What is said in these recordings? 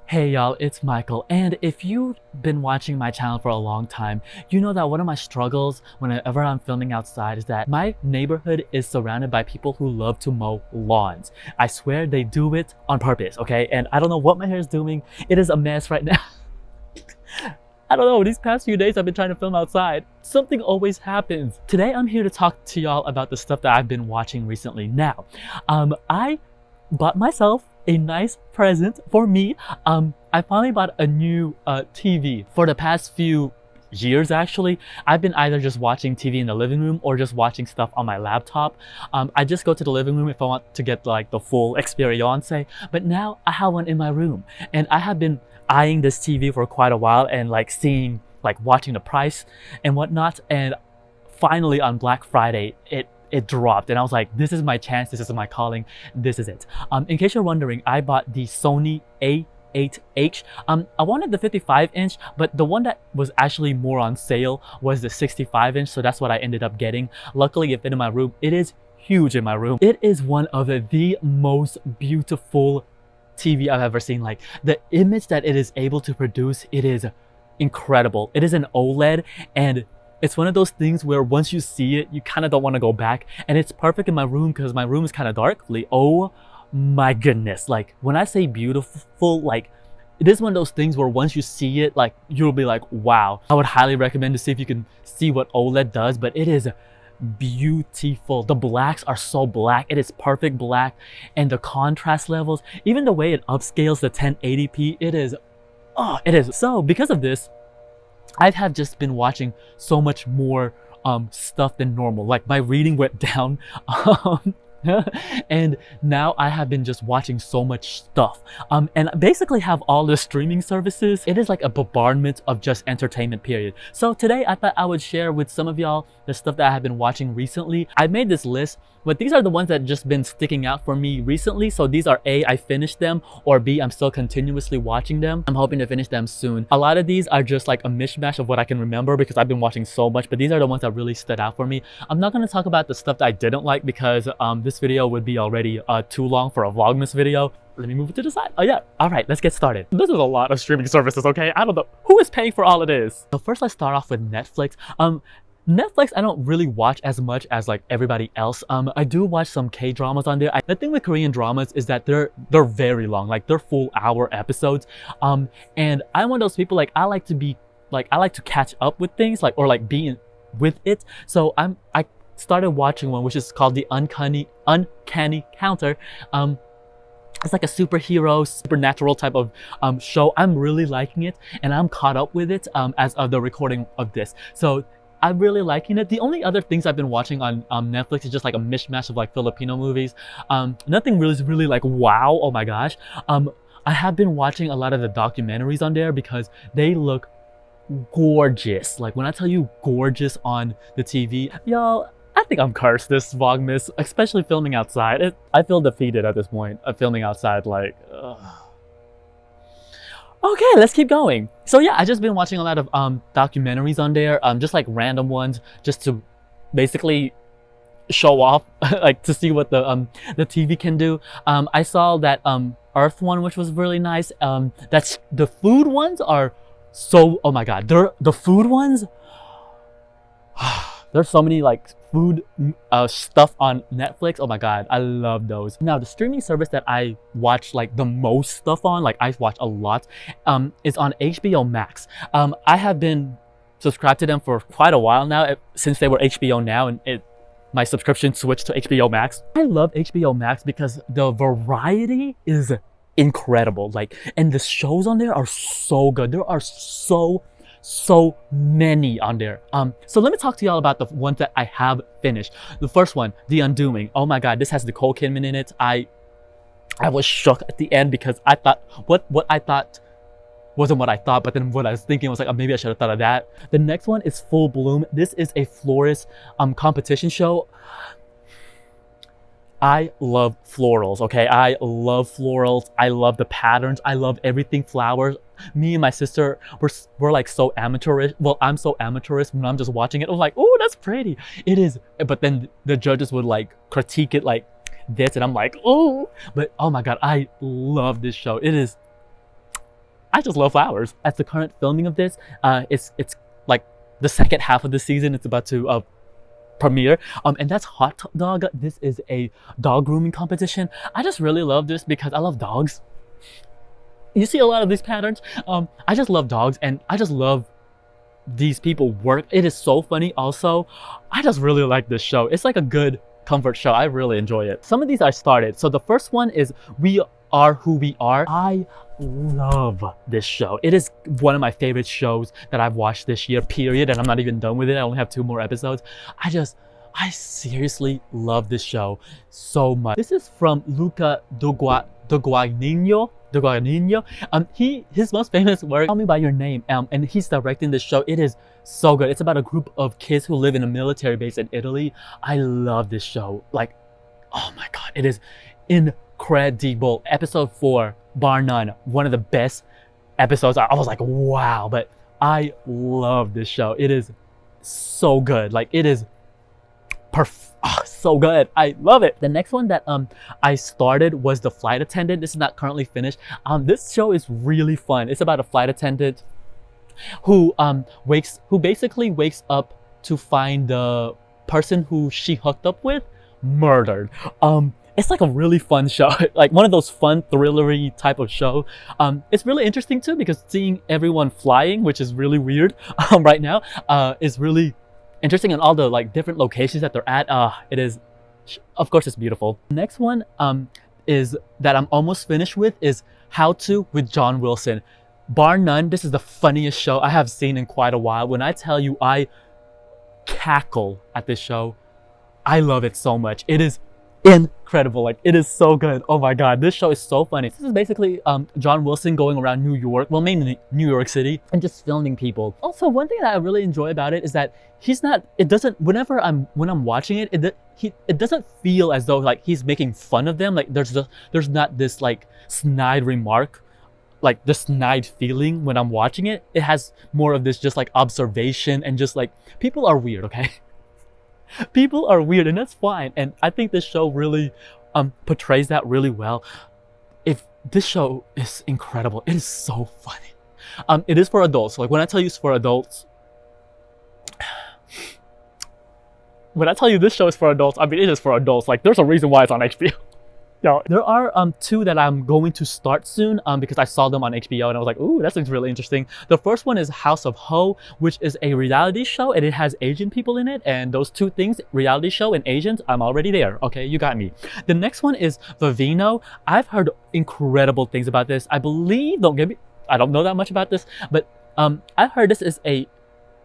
Hey y'all, it's Michael, and if you've been watching my channel for a long time, you know that one of my struggles whenever I'm filming outside is that my neighborhood is surrounded by people who love to mow lawns. I swear they do it on purpose, okay? And I don't know what my hair is doing. It is a mess right now. I don't know, these past few days I've been trying to film outside. Something always happens. Today I'm here to talk to y'all about the stuff that I've been watching recently. Now, I bought myself a nice present for me. I finally bought a new TV. For the past few years actually, I've been either just watching TV in the living room or just watching stuff on my laptop. I just go to the living room if I want to get like the full experience, but now I have one in my room, and I have been eyeing this TV for quite a while and watching the price and whatnot, and finally on Black Friday it dropped, and I was like, this is my chance, this is my calling, this is it. In case you're wondering, I bought the Sony A8H. I wanted the 55-inch, but the one that was actually more on sale was the 65-inch, so that's what I ended up getting. Luckily it fit in my room. It is huge in my room. It is one of the most beautiful TV I've ever seen. Like, the image that it is able to produce, it is incredible. It is an OLED, and it's one of those things where once you see it, you kind of don't want to go back. And it's perfect in my room because my room is kind of dark. Oh my goodness. Like, when I say beautiful, like, it is one of those things where once you see it, like, you'll be like, wow. I would highly recommend to see if you can see what OLED does, but it is beautiful. The blacks are so black. It is perfect black, and the contrast levels, even the way it upscales the 1080p, it is so. Because of this, I have just been watching so much more stuff than normal. Like, my reading went down and now I have been just watching so much stuff, and basically have all the streaming services. It is like a bombardment of just entertainment, period. So today I thought I would share with some of y'all the stuff that I have been watching recently. I made this list, but these are the ones that just been sticking out for me recently. So these are A, I finished them, or B, I'm still continuously watching them. I'm hoping to finish them soon. A lot of these are just like a mishmash of what I can remember because I've been watching so much, but these are the ones that really stood out for me. I'm not going to talk about the stuff that I didn't like because this video would be already too long for a Vlogmas video. Let me move it to the side. Oh yeah, all right, let's get started. This is a lot of streaming services, okay? I don't know who is paying for all of this. So first, let's start off with Netflix. Netflix, I don't really watch as much as like everybody else. I do watch some K-dramas on there. The thing with Korean dramas is that they're very long, like they're full hour episodes. And I'm one of those people, like, I like to catch up with things, like, or like be with it. So I started watching one which is called the Uncanny Counter. It's like a superhero, supernatural type of show. I'm really liking it, and I'm caught up with it as of the recording of this. So I'm really liking it. The only other things I've been watching on Netflix is just like a mishmash of like Filipino movies. Nothing really like wow, oh my gosh. I have been watching a lot of the documentaries on there because they look gorgeous. Like, when I tell you gorgeous on the TV, y'all, I think I'm cursed this Vlogmas, especially filming outside. I feel defeated at this point of filming outside, like, ugh. Okay, let's keep going. So yeah, I just been watching a lot of documentaries on there, just like random ones, just to basically show off, like to see what the TV can do. I saw that Earth one, which was really nice. That's the food ones are so, oh my god, the food ones. There's so many like food stuff on Netflix. Oh my god, I love those. Now, the streaming service that I watch like the most stuff on, like I watch a lot, is on HBO Max. I have been subscribed to them for quite a while now, since they were HBO Now, and my subscription switched to HBO Max. I love HBO Max because the variety is incredible. Like, and the shows on there are so good. There are so many on there. So let me talk to y'all about the ones that I have finished. The first one, The Undoing. Oh my god, this has Nicole Kidman in it. I was shook at the end because I thought what I thought wasn't what I thought, but then what I was thinking was like, oh, maybe I should have thought of that. The next one is Full Bloom. This is a florist competition show. I love florals, okay? I love florals. I love the patterns. I love everything flowers. Me and my sister, we're like so amateurish. Well, I'm so amateurish when I'm just watching it. I was like, oh, that's pretty. It is. But then the judges would like critique it like this, and I'm like, oh. But oh my god, I love this show. It is I just love flowers. At the current filming of this, it's like the second half of the season. It's about to premiere, and that's Hot Dog. This is a dog grooming competition. I just really love this because I love dogs. You see a lot of these patterns. I just love dogs, and I just love these people work. It is so funny. Also, I just really like this show. It's like a good comfort show. I really enjoy it. Some of these I started. So the first one is We Are Who We Are. I love this show. It is one of my favorite shows that I've watched this year, period, and I'm not even done with it. I only have 2 more episodes. I seriously love this show so much. This is from Luca Guadagnino. His most famous work, Call Me By Your Name, and he's directing this show. It is so good. It's about a group of kids who live in a military base in Italy. I love this show. Like, oh my god, it is incredible. Episode 4, bar none, one of the best episodes. I was like, wow, but I love this show. It is so good. Like, it is so good. I love it. The next one that I started was The Flight Attendant. This is not currently finished. This show is really fun. It's about a flight attendant who basically wakes up to find the person who she hooked up with murdered. It's like a really fun show, like one of those fun thrillery type of show. It's really interesting too because seeing everyone flying, which is really weird right now, is really interesting, and all the like different locations that they're at. It is, of course, it's beautiful. Next one is that I'm almost finished with is How To with John Wilson. Bar none, this is the funniest show I have seen in quite a while. When I tell you I cackle at this show, I love it so much. It is incredible. Like, it is so good. Oh my god, this show is so funny. This is basically John Wilson going around New York, well, mainly New York City, and just filming people. Also, one thing that I really enjoy about it is that when I'm watching it, it doesn't feel as though like he's making fun of them. Like, there's not this like snide remark, like the snide feeling when I'm watching it. It has more of this just like observation and just like, people are weird, okay? People are weird, and that's fine. And I think this show really portrays that really well. This show is incredible. It is so funny. It is for adults. Like, when I tell you it's for adults, when I tell you this show is for adults, I mean, it is for adults. Like, there's a reason why it's on HBO. No, there are 2 that I'm going to start soon because I saw them on HBO and I was like, ooh, that looks really interesting. The first one is House of Ho, which is a reality show, and it has Asian people in it. And those 2 things, reality show and Asians, I'm already there. Okay, you got me. The next one is Vivino. I've heard incredible things about this. I believe, I don't know that much about this, but I heard this is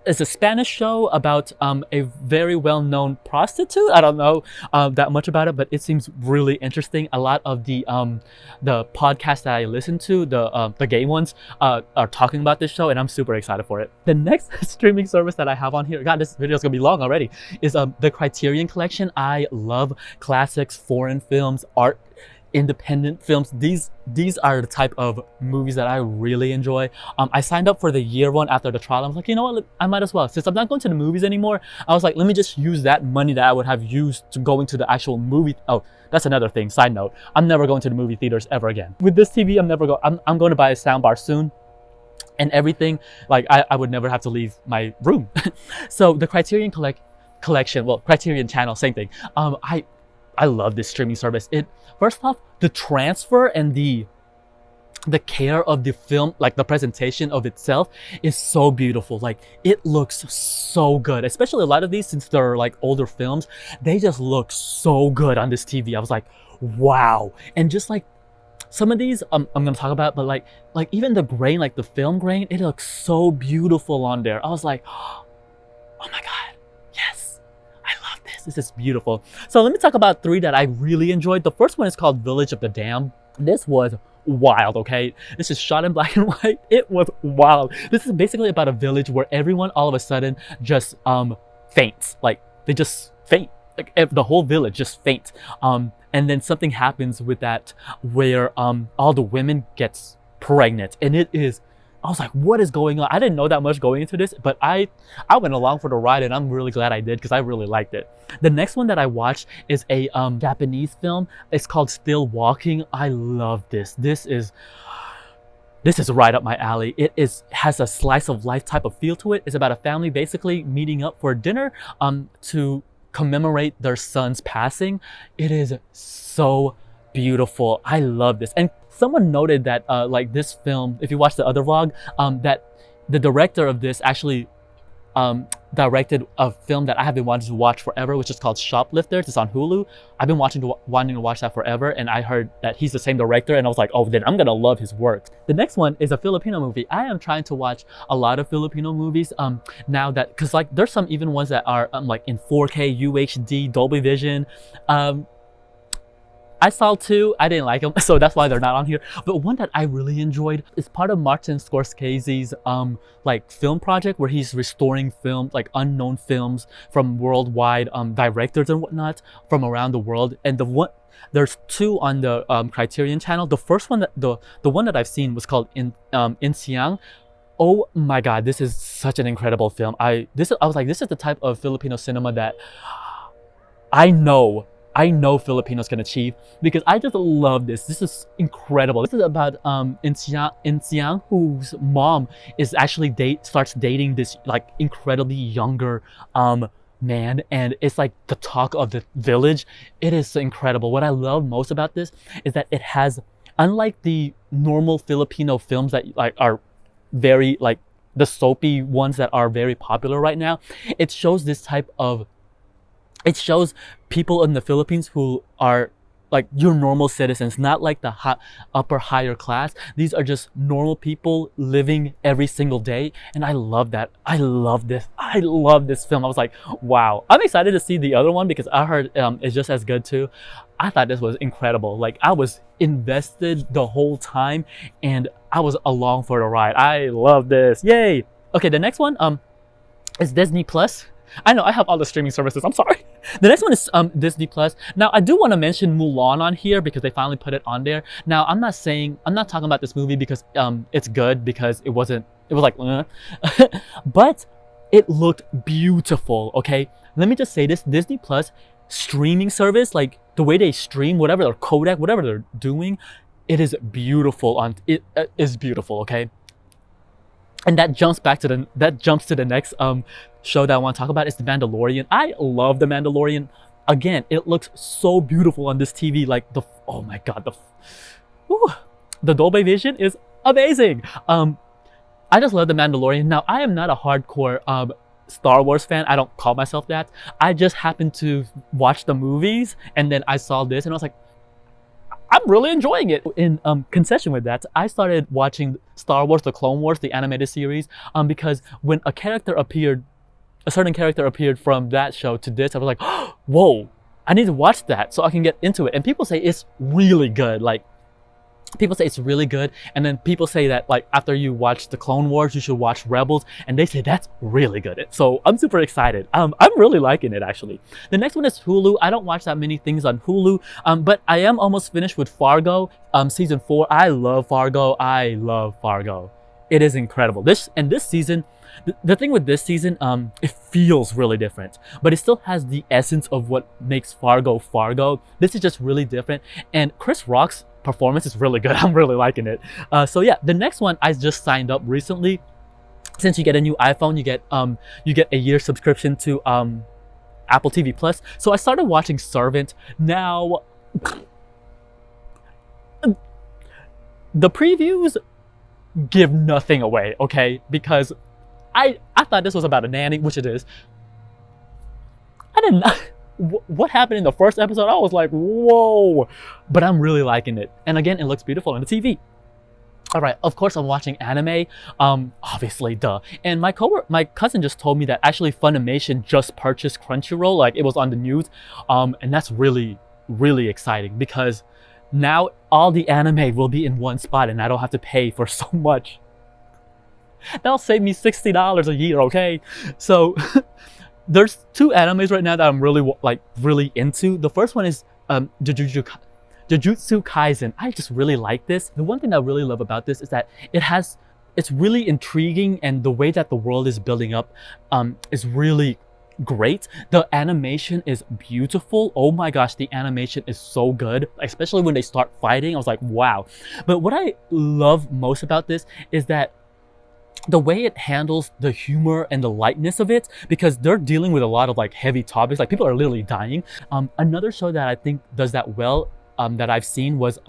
it's a Spanish show about a very well-known prostitute. I don't know that much about it, but it seems really interesting. A lot of the podcasts that I listen to, the gay ones, are talking about this show, and I'm super excited for it. The next streaming service that I have on here, god, this video is gonna be long already, is the Criterion Collection. I love classics, foreign films, art, independent films. These are the type of movies that I really enjoy. I signed up for the year one after the trial. I was like, you know what, I might as well, since I'm not going to the movies anymore. I was like, let me just use that money that I would have used to going to the actual movie. Oh, that's another thing, side note, I'm never going to the movie theaters ever again. With this TV, I'm going to buy a soundbar soon and everything. Like, I would never have to leave my room. So the Criterion Collection, well, Criterion Channel, same thing. I love this streaming service. First off, the transfer and the care of the film, like the presentation of itself, is so beautiful. Like, it looks so good, especially a lot of these, since they're like older films, they just look so good on this TV. I was like, wow. And just like some of these I'm gonna talk about, but like even the grain, like the film grain, it looks so beautiful on there. I was like, oh my god, yes, I love this. This is beautiful. So let me talk about 3 that I really enjoyed. The first one is called Village of the Damned. This was wild, okay? This is shot in black and white. It was wild. This is basically about a village where everyone all of a sudden just faints. Like, they just faint. Like, the whole village just faints. And then something happens with that where all the women gets pregnant, and it is, I was like, what is going on? I didn't know that much going into this, but I went along for the ride, and I'm really glad I did because I really liked it. The next one that I watched is a Japanese film. It's called Still Walking. I love this. This is This is right up my alley. It has a slice of life type of feel to it. It's about a family basically meeting up for dinner to commemorate their son's passing. It is so beautiful. I love this. And someone noted that like this film, if you watch the other vlog, that the director of this actually directed a film that I have been wanting to watch forever, which is called Shoplifters. It's on Hulu. I've been wanting to watch that forever, and I heard that he's the same director, and I was like, oh, then I'm gonna love his work. The next one is a Filipino movie. I am trying to watch a lot of Filipino movies now that, because like there's some even ones that are like in 4K, UHD, Dolby Vision. I saw two, I didn't like them, so that's why they're not on here. But one that I really enjoyed is part of Martin Scorsese's like film project where he's restoring films, like unknown films from worldwide directors and whatnot from around the world. And there's two on the Criterion channel. The first one, the one that I've seen was called In Siang. Oh my God, this is such an incredible film. I was like, this is the type of Filipino cinema that I know Filipinos can achieve, because I just love this. This is incredible. This is about In Siang, whose mom is actually starts dating this like incredibly younger man, and it's like the talk of the village. It is incredible. What I love most about this is that it has, unlike the normal Filipino films that like are very like the soapy ones that are very popular right now, it shows this type of, it shows people in the Philippines who are like your normal citizens, not like the higher class. These are just normal people living every single day, and I love that. I love this. I love this film. I was like, wow. I'm excited to see the other one because I heard it's just as good too. I thought this was incredible. Like I was invested the whole time, and I was along for the ride. I love this. Yay! Okay, the next one is Disney Plus. I know I have all the streaming services. I'm sorry. The next one is Disney Plus. Now I do want to mention Mulan on here because they finally put it on there. Now I'm not talking about this movie because it's good, because it was like but it looked beautiful. Okay, let me just say this: Disney Plus streaming service, like the way they stream whatever their codec, whatever they're doing, it is beautiful. It is beautiful. Okay. And that jumps to the next show that I want to talk about. Is The Mandalorian. I love The Mandalorian. Again, it looks so beautiful on this TV. Like oh my God, the Dolby Vision is amazing. I just love The Mandalorian. Now I am not a hardcore Star Wars fan. I don't call myself that. I just happened to watch the movies, and then I saw this, and I was like, I'm really enjoying it. In concession with that, I started watching Star Wars: The Clone Wars, the animated series, because when a certain character appeared from that show to this, I was like, whoa, I need to watch that so I can get into it. And people say it's really good. Like, people say it's really good, and then people say that like after you watch the Clone Wars, you should watch Rebels, and they say that's really good. So I'm super excited. I'm really liking it actually. The next one is Hulu. I don't watch that many things on Hulu, but I am almost finished with Fargo, season 4. I love Fargo. It is incredible. This season, the thing with this season, it feels really different, but it still has the essence of what makes Fargo Fargo. This is just really different, and Chris Rock's performance is really good. I'm really liking it. So yeah, the next one I just signed up recently. Since you get a new iPhone, you get a year subscription to Apple TV Plus. So I started watching Servant. Now the previews give nothing away, okay? Because I thought this was about a nanny, which it is. I didn't know what happened in the first episode. I was like, whoa, but I'm really liking it. And again, it looks beautiful on the TV. All right, of course I'm watching anime, obviously, duh. And my cousin just told me that actually Funimation just purchased Crunchyroll, like it was on the news. And that's really, really exciting, because now all the anime will be in one spot and I don't have to pay for so much. That'll save me $60 a year, okay? So there's two animes right now that I'm really into. The first one is Jujutsu Kaisen. I just really like this. The one thing I really love about this is that it's really intriguing, and the way that the world is building up is really great. The animation is beautiful. Oh my gosh, the animation is so good, especially when they start fighting. I was like, wow. But what I love most about this is that the way it handles the humor and the lightness of it, because they're dealing with a lot of like heavy topics, like people are literally dying. Another show that I think does that well, that I've seen was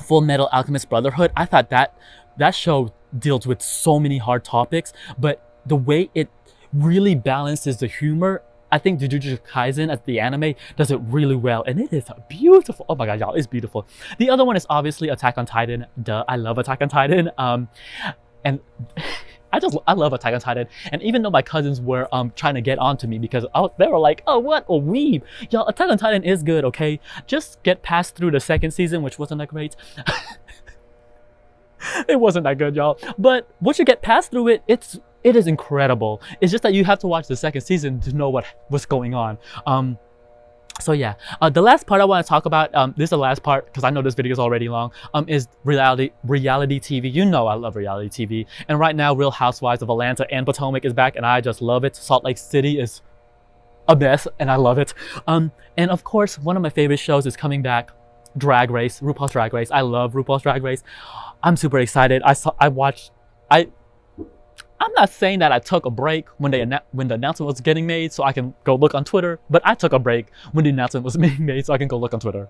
Full Metal Alchemist Brotherhood. I thought that show deals with so many hard topics, but the way it really balances the humor, I think Jujutsu Kaisen as the anime does it really well, and it is beautiful. Oh my god, y'all, it's beautiful. The other one is obviously Attack on Titan. Duh, I love Attack on Titan. And I love Attack on Titan. And even though my cousins were trying to get on to me because they were like, oh, what a weeb. Y'all, Attack on Titan is good, okay? Just get past through the second season, which wasn't that great. It wasn't that good, y'all. But once you get past through it, it is incredible. It's just that you have to watch the second season to know what's going on. So yeah, the last part I want to talk about, this is the last part because I know this video is already long, is reality TV. You know I love reality TV. And right now, Real Housewives of Atlanta and Potomac is back, and I just love it. Salt Lake City is a mess, and I love it. And of course, one of my favorite shows is coming back, Drag Race, RuPaul's Drag Race. I love RuPaul's Drag Race. I'm super excited. I'm not saying that I took a break when the announcement was getting made so I can go look on Twitter, but I took a break when the announcement was being made so I can go look on Twitter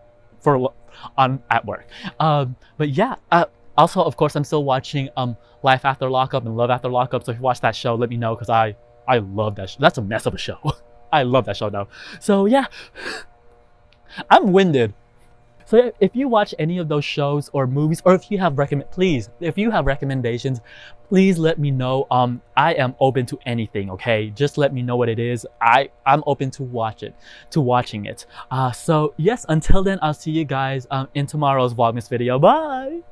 at work. But yeah, also of course I'm still watching Life After Lockup and Love After Lockup. So if you watch that show, let me know because I love that show. That's a mess of a show. I love that show though. So yeah, I'm winded. So if you watch any of those shows or movies, or if you have recommendations, please let me know. I am open to anything, okay? Just let me know what it is. I'm open to watching it. So yes, until then, I'll see you guys in tomorrow's Vlogmas video. Bye!